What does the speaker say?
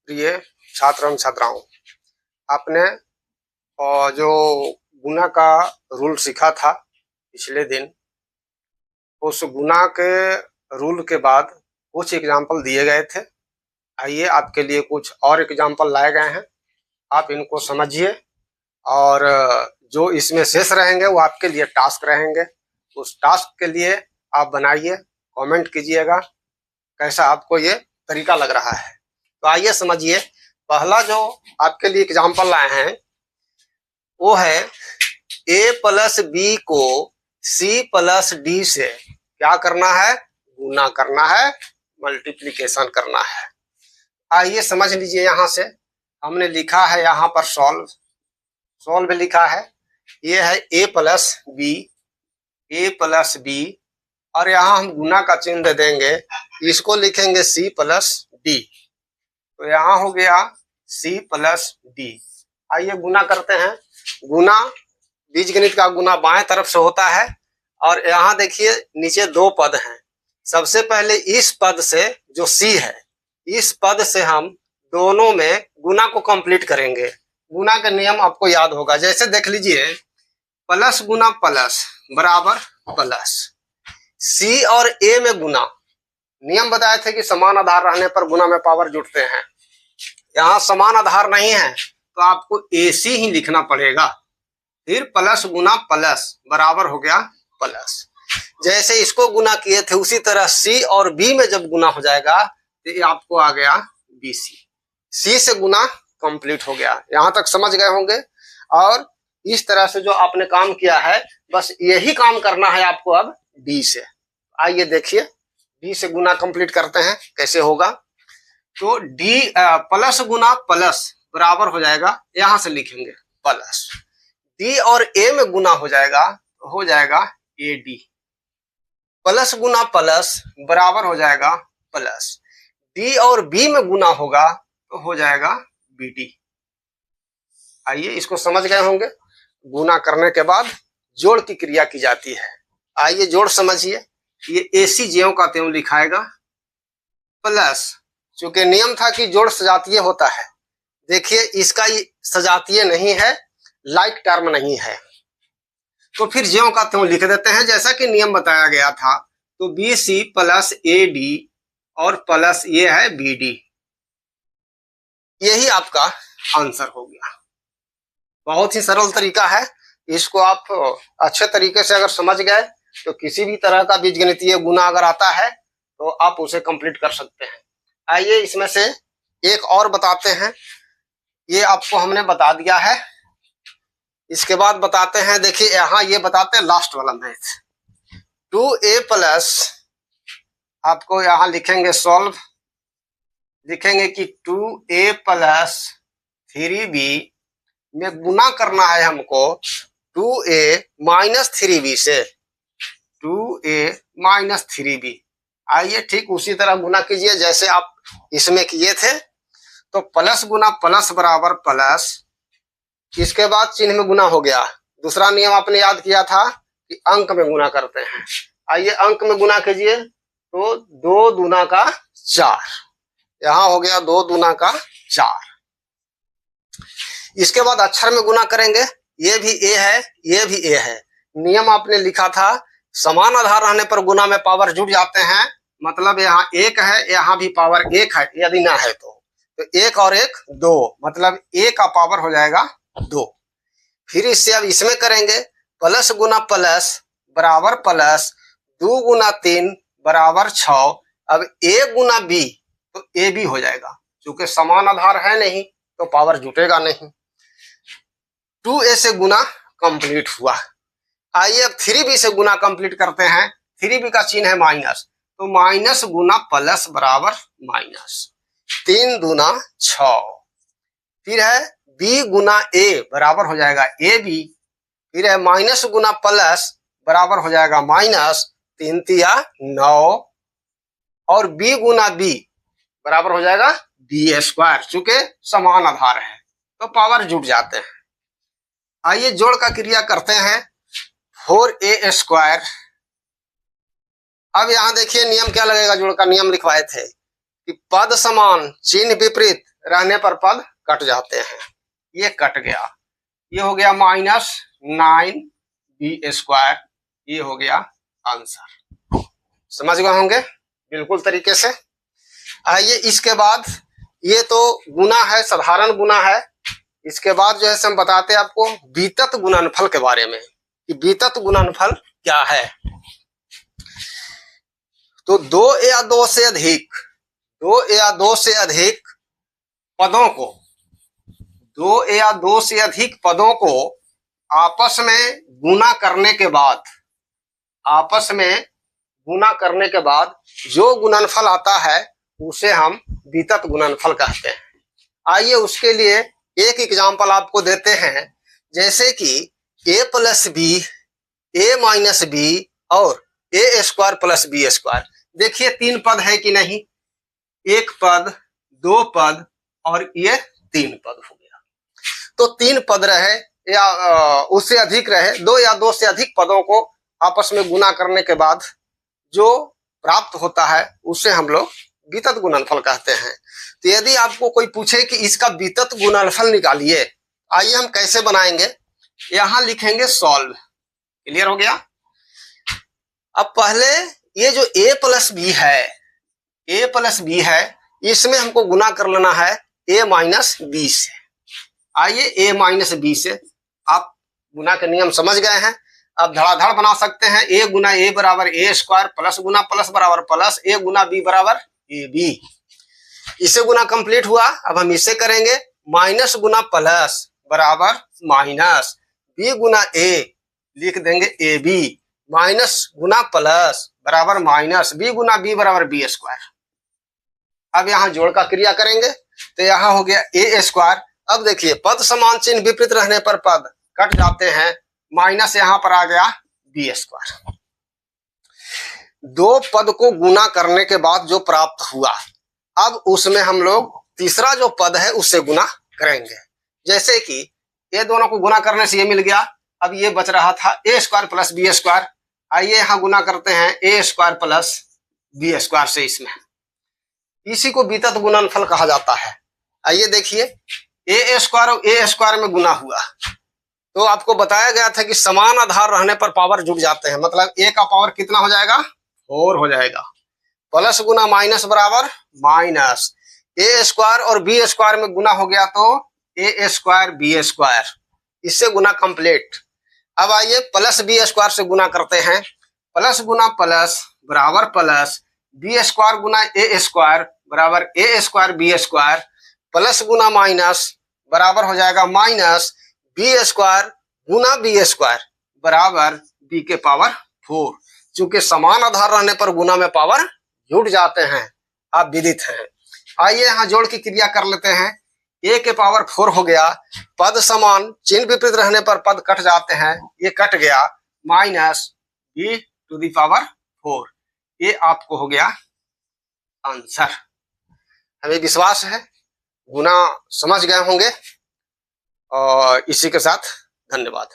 प्रिय छात्र एवं छात्राओं, आपने जो गुना का रूल सीखा था पिछले दिन, उस गुना के रूल के बाद कुछ एग्जाम्पल दिए गए थे। आइए आपके लिए कुछ और एग्जाम्पल लाए गए हैं, आप इनको समझिए और जो इसमें शेष रहेंगे वो आपके लिए टास्क रहेंगे। उस टास्क के लिए आप बनाइए, कमेंट कीजिएगा कैसा आपको ये तरीका लग रहा है। तो आइए समझिए, पहला जो आपके लिए एग्जाम्पल लाए हैं वो है a प्लस बी को c प्लस डी से क्या करना है, गुना करना है, मल्टीप्लीकेशन करना है। आइए समझ लीजिए, यहां से हमने लिखा है यहाँ पर सॉल्व लिखा है, ये है a प्लस बी और यहाँ हम गुना का चिन्ह दे देंगे, इसको लिखेंगे c प्लस डी। तो यहाँ हो गया c प्लस डी। आइए गुना करते हैं। गुना बीजगणित का गुना बाएं तरफ से होता है और यहाँ देखिए नीचे दो पद हैं। सबसे पहले इस पद से जो c है, इस पद से हम दोनों में गुना को कंप्लीट करेंगे। गुना का नियम आपको याद होगा, जैसे देख लीजिए, प्लस गुना प्लस बराबर प्लस। c और a में गुना, नियम बताए थे कि समान आधार रहने पर गुना में पावर जुड़ते हैं। यहाँ समान आधार नहीं है तो आपको AC ही लिखना पड़ेगा। फिर प्लस गुना प्लस बराबर हो गया प्लस। जैसे इसको गुना किए थे उसी तरह C और B में जब गुना हो जाएगा तो ये आपको आ गया BC। C से गुना कंप्लीट हो गया। यहाँ तक समझ गए होंगे। और इस तरह से जो आपने काम किया है, बस यही काम करना है आपको अब D से। आइए देखिए, D से गुना कंप्लीट करते हैं कैसे होगा। तो D प्लस गुना प्लस बराबर हो जाएगा, यहां से लिखेंगे प्लस। D और A में गुना हो जाएगा तो हो जाएगा AD। प्लस गुना प्लस बराबर हो जाएगा प्लस। D और B में गुना होगा तो हो जाएगा BD। आइए इसको समझ गए होंगे। गुना करने के बाद जोड़ की क्रिया की जाती है। आइए जोड़ समझिए, ये AC ज्यों का त्यों लिखाएगा प्लस, चूंकि नियम था कि जोड़ सजातीय होता है। देखिए इसका ये सजातीय नहीं है, लाइक टर्म नहीं है, तो फिर ज्यों का त्यों लिख देते हैं जैसा कि नियम बताया गया था। तो BC प्लस AD और प्लस ये है BD, यही आपका आंसर हो गया। बहुत ही सरल तरीका है। इसको आप अच्छे तरीके से अगर समझ गए तो किसी भी तरह का बीजगणितीय गुना अगर आता है तो आप उसे कंप्लीट कर सकते हैं। आइए इसमें से एक और बताते हैं। ये आपको हमने बता दिया है, इसके बाद बताते हैं, देखिए यहाँ ये बताते हैं लास्ट वाला मैथ। 2a प्लस, आपको यहाँ लिखेंगे सॉल्व, लिखेंगे कि 2a प्लस 3b में गुना करना है हमको 2a माइनस 3b से, 2a माइनस 3b। आइए ठीक उसी तरह गुना कीजिए जैसे आप इसमें किए थे। तो प्लस गुना प्लस बराबर प्लस, इसके बाद चिन्ह में गुना हो गया। दूसरा नियम आपने याद किया था कि अंक में गुना करते हैं। आइए अंक में गुना कीजिए, तो 2 दूना का 4, यहां हो गया 2 दूना का 4। इसके बाद अक्षर में गुना करेंगे, ये भी a है, ये भी a है। नियम आपने लिखा था समान आधार रहने पर गुना में पावर जुड़ जाते हैं, मतलब यहाँ 1 है, यहाँ भी पावर 1 है, यदि ना है तो 1 और 1 2, मतलब a का पावर हो जाएगा 2। फिर इससे अब इसमें करेंगे, प्लस गुना प्लस बराबर प्लस, 2 गुना 3 बराबर 6। अब a गुना b तो a भी हो जाएगा, क्योंकि समान आधार है नहीं तो पावर जुटेगा नहीं। 2a से गुना कंप्लीट हुआ। आइए अब 3b से गुना कंप्लीट करते हैं। 3b का चिन्ह है माइनस, तो माइनस गुना प्लस बराबर माइनस, 3 दूना 6। फिर है b गुना a बराबर हो जाएगा ab। फिर है माइनस गुना प्लस बराबर हो जाएगा माइनस, 3 तिया 9। और b गुना b बराबर हो जाएगा b स्क्वायर, चूंकि समान आधार है तो पावर जुट जाते हैं। आइए जोड़ का क्रिया करते हैं, 4a स्क्वायर। अब यहां देखिए नियम क्या लगेगा, जोड़ का नियम लिखवाए थे कि पद समान चिन्ह विपरीत रहने पर पद कट जाते हैं, ये कट गया, ये हो गया -9b², ये हो गया आंसर। समझ गए होंगे बिल्कुल तरीके से। आइए इसके बाद, ये तो गुना है, साधारण गुना है। इसके बाद जो है हम बताते हैं आपको बीतत गुणनफल के बारे में कि बीतत गुणनफल क्या है। तो दो या दो से अधिक पदों को, दो या दो से अधिक पदों को आपस में गुना करने के बाद, आपस में गुना करने के बाद जो गुणनफल आता है उसे हम बीतत गुणनफल कहते हैं। आइए उसके लिए एक एग्जांपल आपको देते हैं, जैसे कि a+b, a-b और a² + b²। देखिए तीन पद है कि नहीं, एक पद, दो पद और ये तीन पद हो गया। तो तीन पद रहे या उससे अधिक रहे, दो या दो से अधिक पदों को आपस में गुना करने के बाद जो प्राप्त होता है उसे हम लोग बीतत गुणनफल कहते हैं। तो यदि आपको कोई पूछे कि इसका बीतत गुणनफल निकालिए, आइए हम कैसे बनाएंगे। यहां लिखेंगे सॉल्व। क्लियर हो गया। अब पहले ये जो a+b है, इसमें हमको गुना कर लेना है a-b से। आइए a-b से, आप गुना के नियम समझ गए हैं, अब धड़ाधड़ बना सकते हैं। a गुना a बराबर a² प्लस गुना प्लस बराबर प्लस, a गुना b बराबर ab। इसे गुना कंप्लीट हुआ। अब हम इसे करेंगे, माइनस गुना प्लस बराबर माइनस, b गुना a लिख देंगे ab, माइनस गुना प्लस बराबर माइनस, b गुना b बराबर b²। अब यहाँ जोड़ का क्रिया करेंगे तो यहाँ हो गया a²। अब देखिए पद समान चिन्ह विपरीत रहने पर पद कट जाते हैं, माइनस यहाँ पर आ गया b²। दो पद को गुना करने के बाद जो प्राप्त हुआ, अब उसमें हम लोग तीसरा जो पद है उससे गुना करेंगे। जैसे कि ये दोनों को गुना करने से ये मिल गया, अब ये बच रहा था a² + b²। आइए यहाँ गुना करते हैं a² + b² से, इसमें इसी को बीतत गुणनफल कहा जाता है। आइए देखिए a² और a² में गुना हुआ तो आपको बताया गया था कि समान आधार रहने पर पावर जुड़ जाते हैं, मतलब a का पावर कितना हो जाएगा, 4 हो जाएगा। प्लस गुना माइनस बराबर माइनस, a² और b² में गुना हो गया तो a² b², इससे गुना कंप्लीट। अब आइए प्लस b² से गुना करते हैं, प्लस गुना प्लस बराबर प्लस, b² गुना a² बराबर a² b², प्लस गुना माइनस बराबर हो जाएगा माइनस, b² गुना b² बराबर b के पावर 4। चूंकि समान आधार रहने पर गुना में पावर जुड़ जाते हैं, आप विदित हैं। आइए यहाँ जोड़ की क्रिया कर लेते हैं, a के पावर 4 हो गया, पद समान चिन्ह विपरीत रहने पर पद कट जाते हैं, ये कट गया, माइनस b⁴। ये आपको हो गया आंसर। हमें विश्वास है गुना समझ गए होंगे, और इसी के साथ धन्यवाद।